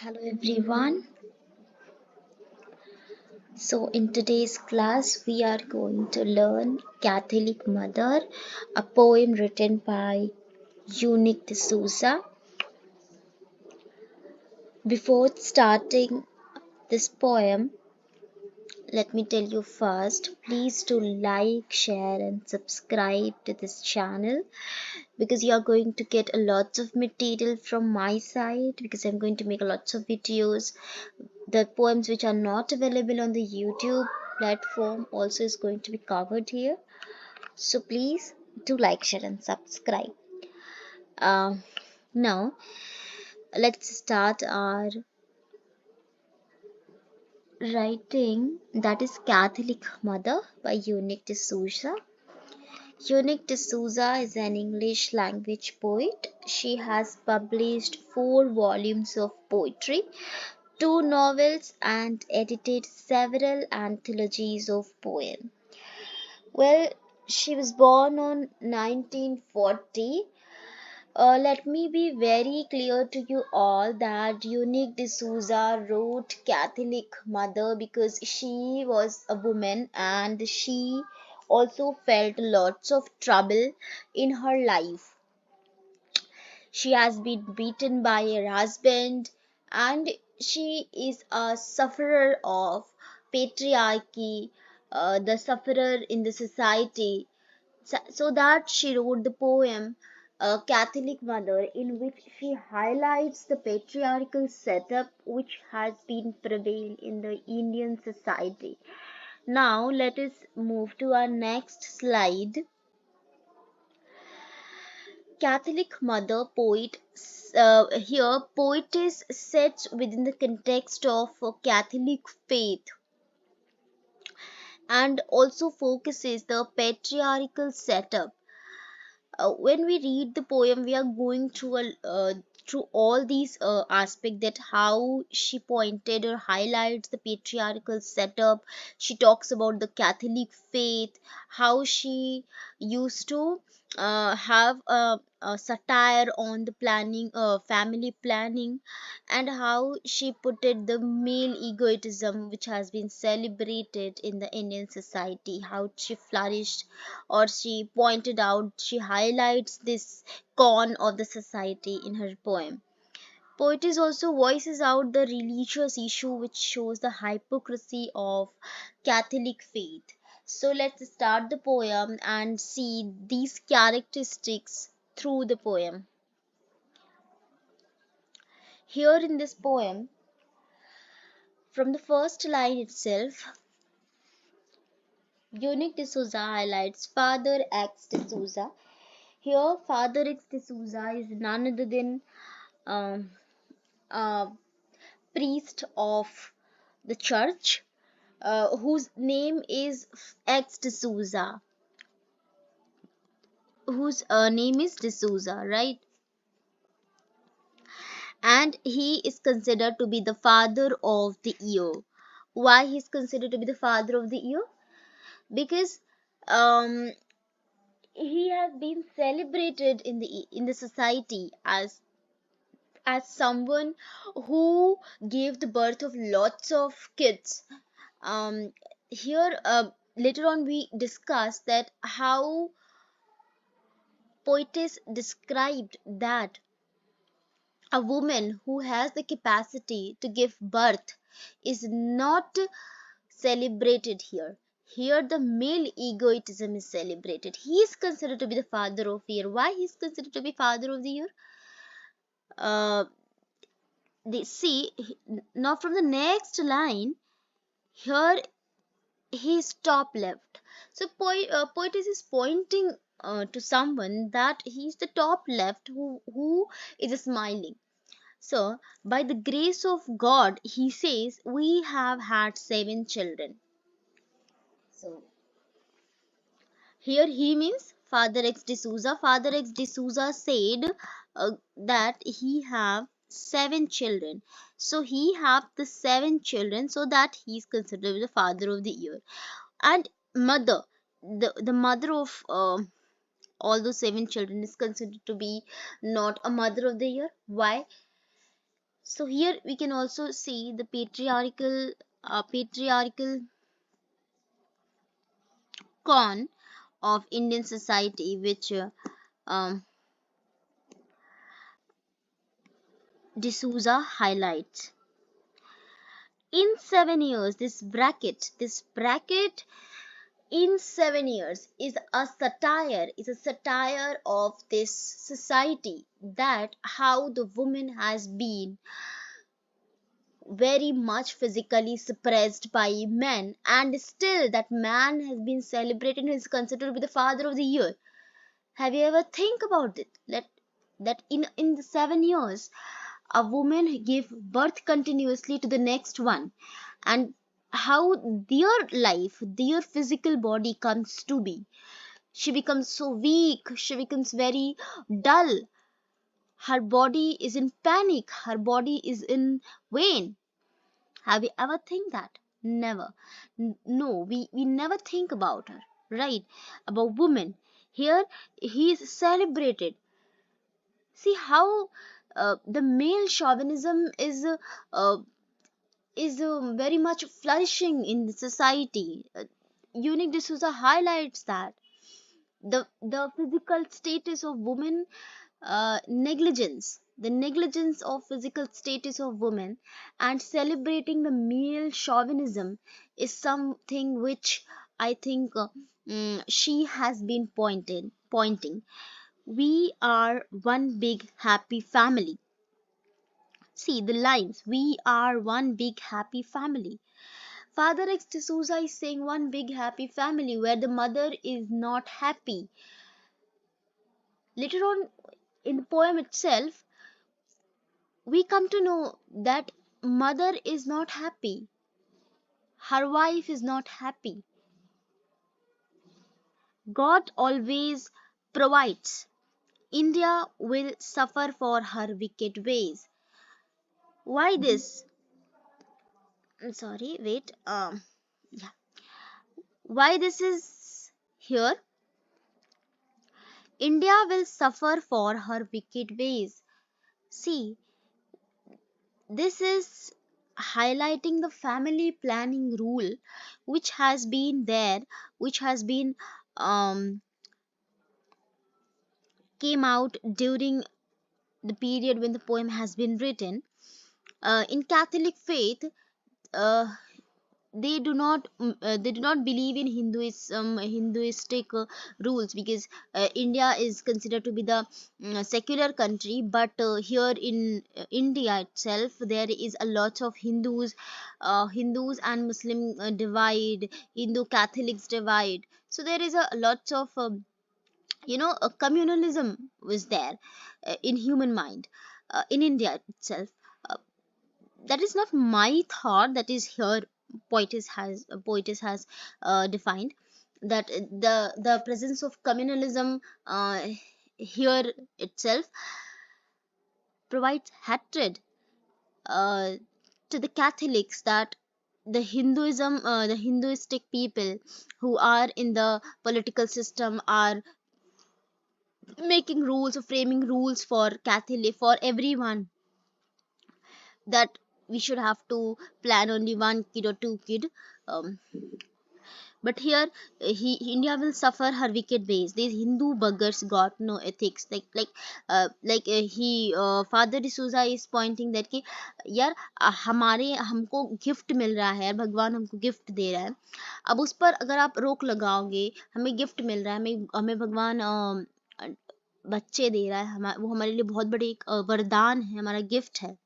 Hello everyone. So in today's class we are going to learn Catholic Mother, a poem written by Eunice de Souza. Before starting this poem, let me tell you first, please do like, share and subscribe to this channel because you are going to get a lot of material from my side because I'm going to make lots of videos. The poems which are not available on the YouTube platform also is going to be covered here. So please do like, share, and subscribe. Uh, Now let's start our writing, that is Catholic Mother by Eunice de Souza. Eunice de Souza is an English language poet. She has published 4 volumes of poetry, 2 novels, and edited several anthologies of poems. Well, she was born on 1940. Let me be very clear to you all that Eunice de Souza wrote Catholic Mother because she was a woman and she also felt lots of trouble in her life. She has been beaten by her husband and she is a sufferer of patriarchy, the sufferer in the society. So that she wrote the poem Catholic Mother, in which she highlights the patriarchal setup which has been prevailed in the Indian society. Now let us move to our next slide. Catholic Mother poet, here poet is set within the context of Catholic faith and also focuses the patriarchal setup. When we read the poem we are going through through all these aspects, that how she pointed or highlights the patriarchal setup. She talks about the Catholic faith, how she used to have a satire on the planning, family planning, and how she put it the male egoism which has been celebrated in the Indian society, how she flourished, or she pointed out, she highlights this con of the society in her poem. Poetry also voices out the religious issue which shows the hypocrisy of Catholic faith. So let's start the poem and see these characteristics through the poem. Here in this poem, from the first line itself, Eunice de Souza highlights Father X de Souza. Here, Father X de Souza is none other than um, a priest of the church, whose name is X de Souza, whose name is de Souza, right? And he is considered to be the father of the year. Why he is considered to be the father of the year? Because um, he has been celebrated in the society as someone who gave the birth of lots of kids. Here later on we discuss that how poetess described that a woman who has the capacity to give birth is not celebrated here. Here the male egoism is celebrated. He is considered to be the father of the year. Why he is considered to be father of the year? uh, they see now from the next line, here he is top left. So poetess is pointing to someone that he is the top left who is smiling. So by the grace of God, he says we have had 7 children. So here he means Father X de Souza. Father X de Souza said that he have 7 children. So he have the 7 children, so that he is considered the father of the year. And mother, the mother of all those 7 children is considered to be not a mother of the year. Why? So here we can also see the patriarchal con of Indian society, which um, D'Souza highlights. In 7 years, this bracket in 7 years is a satire of this society, that how the woman has been very much physically suppressed by men, and still that man has been celebrated and is considered to be the father of the year. Have you ever think about it, that in the 7 years a woman give birth continuously to the next one, and how their life, their physical body comes to be. She becomes so weak, she becomes very dull, her body is in panic, her body is in vain. Have you ever think that? Never. No, we never think about her, right? About women. Here he is celebrated. See how the male chauvinism uh, very much flourishing in the society. Unique D'Souza highlights that the physical status of women, the negligence of physical status of women, and celebrating the male chauvinism is something which I think she has been pointing. We are one big happy family. See the lines. We are one big happy family. Father X D'Souza is saying one big happy family where the mother is not happy. Later on in the poem itself, we come to know that mother is not happy, her wife is not happy. God always provides. India will suffer for her wicked ways. Why this? Sorry, wait. Yeah. Why this is here? India will suffer for her wicked ways. See, this is highlighting the family planning rule which has been there, which has been um, came out during the period when the poem has been written. In Catholic faith, uh, they do not believe in Hinduistic rules, because India is considered to be the secular country, but here in India itself there is a lot of Hindus and Muslim divide, Hindu Catholics divide. So there is a lot of communalism was there in human mind in India itself. Uh, that is not my thought. That is here poetess has defined that the presence of communalism here itself provides hatred uh, to the Catholics, that the Hinduistic people who are in the political system are making rules or framing rules for Catholic, for everyone, that we should have to plan only one kid or two kid. um, but here India will suffer her wicked ways. These Hindu buggers got no ethics, he Father D'Souza is pointing that कि यार हमारे हमको gift मिल रहा है, भगवान हमको gift दे रहा है, अब उस पर अगर आप रोक लगाओगे, हमें गिफ्ट मिल रहा है, हमें हमें भगवान बच्चे दे रहा है, वो हमारे लिए बहुत बड़ी एक वरदान है, हमारा गिफ्ट है,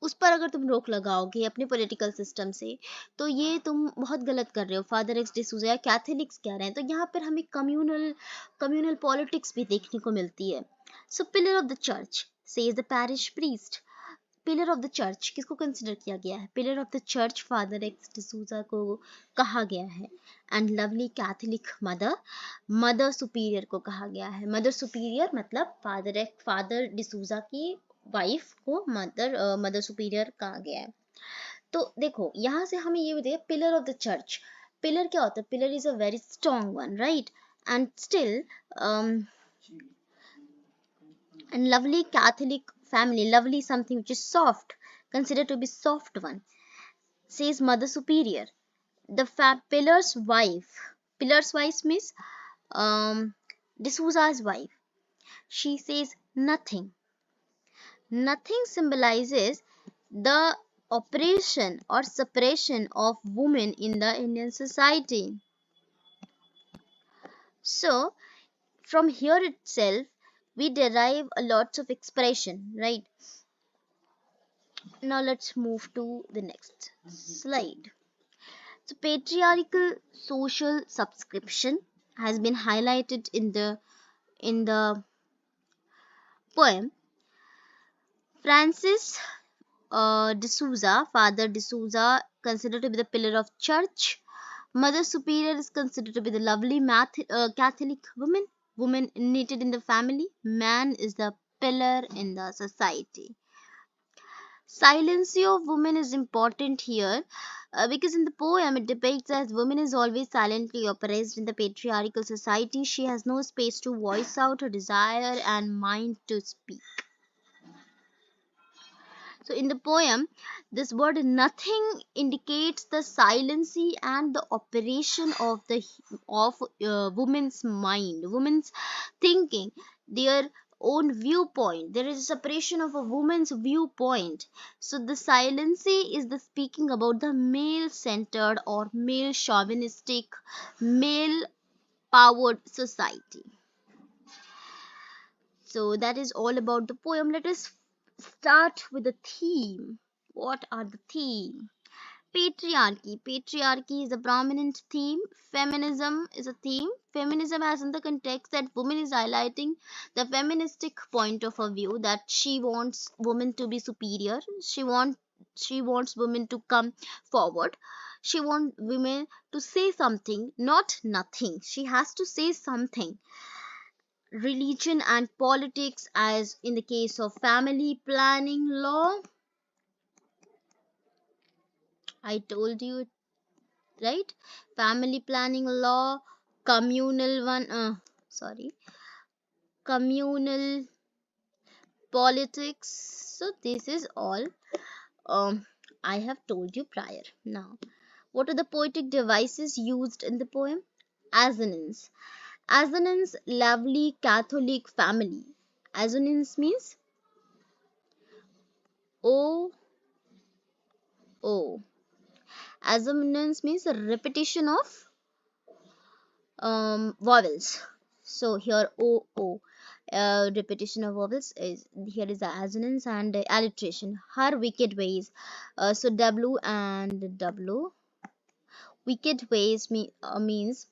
उस पर अगर तुम रोक लगाओगे अपने पॉलिटिकल सिस्टम से, तो ये तुम बहुत गलत कर रहे हो। फादर एक्स डिसूजा या कैथोलिक्स कह रहे हैं, तो यहाँ पर हमें कम्युनल पॉलिटिक्स भी देखने को मिलती है। So pillar of the church says the parish priest. Pillar of the church किसको कंसिडर किया गया है? Pillar of the church father X D'Souza को कहा गया है। And lovely Catholic mother superior को कहा गया है। मदर सुपीरियर मतलब फादर डिसूजा की वाइफ को मदर सुपीरियर कहा गया है। तो देखो यहाँ से हमें ये बताइए, pillar of the church, pillar क्या होता है? Pillar is a very strong one, right? And still and lovely Catholic family, lovely, something which is soft, considered to be soft one, says mother superior. The pillar's wife means um D'Souza's wife. She says nothing. Nothing symbolizes the oppression or suppression of women in the Indian society. So, from here itself, we derive a lot of expression, right? Now, let's move to the next slide. So, patriarchal social subscription has been highlighted in the poem. Francis D'Souza, Father D'Souza, considered to be the pillar of church. Mother Superior is considered to be the lovely Catholic woman, woman knitted in the family. Man is the pillar in the society. Silencio of woman is important here because in the poem it depicts as woman is always silently oppressed in the patriarchal society. She has no space to voice out her desire and mind to speak. So in the poem, this word nothing indicates the silency and the operation of woman's mind, woman's thinking, their own viewpoint. There is a separation of a woman's viewpoint. So the silency is the speaking about the male-centered or male chauvinistic, male powered society. So that is all about the poem. Let us start with the theme. What are the theme? Patriarchy. Patriarchy is a prominent theme. Feminism is a theme. Feminism has in the context that woman is highlighting the feministic point of a view that she wants women to be superior. She wants women to come forward. She wants women to say something, not nothing. She has to say something. Religion and politics, as in the case of family planning law. I told you, right? Family planning law, communal one, sorry, communal politics. So this is all um, I have told you prior. Now, what are the poetic devices used in the poem? Assonance. Assonance, lovely Catholic family. Assonance means O O. Assonance means a repetition of vowels. So here O O, repetition of vowels is here is the assonance and alliteration. Her wicked ways. So W and W. Wicked ways means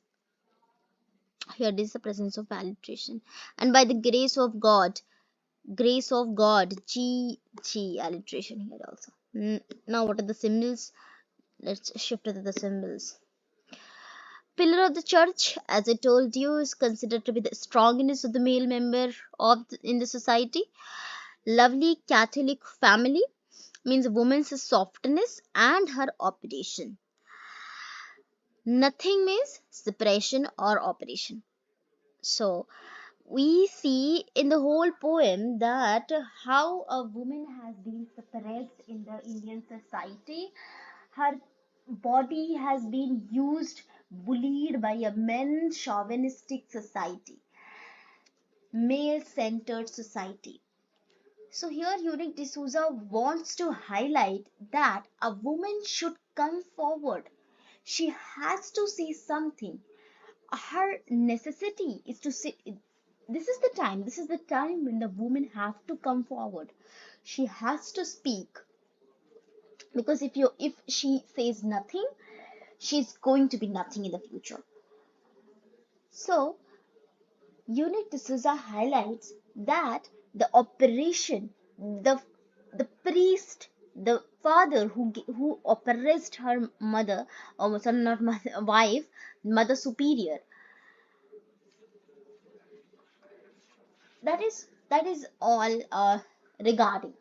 here is the presence of alliteration. And by the grace of God, G G alliteration here also. Now what are the symbols? Let's shift to the symbols. Pillar of the church, as I told you, is considered to be the strongest of the male member in the society. Lovely Catholic family means a woman's softness and her operation. Nothing means separation or operation. So we see in the whole poem that how a woman has been suppressed in the Indian society. Her body has been used, bullied by a men chauvinistic society, male centered society. So here Eunice D'Souza wants to highlight that a woman should come forward. She has to say something. Her necessity is to say, this is the time when the woman have to come forward. She has to speak, because if she says nothing, she's going to be nothing in the future. So Eunice D'Souza highlights that the operation, the priest, the father who oppressed her mother, or sorry, not mother, wife, mother superior. That is all regarding.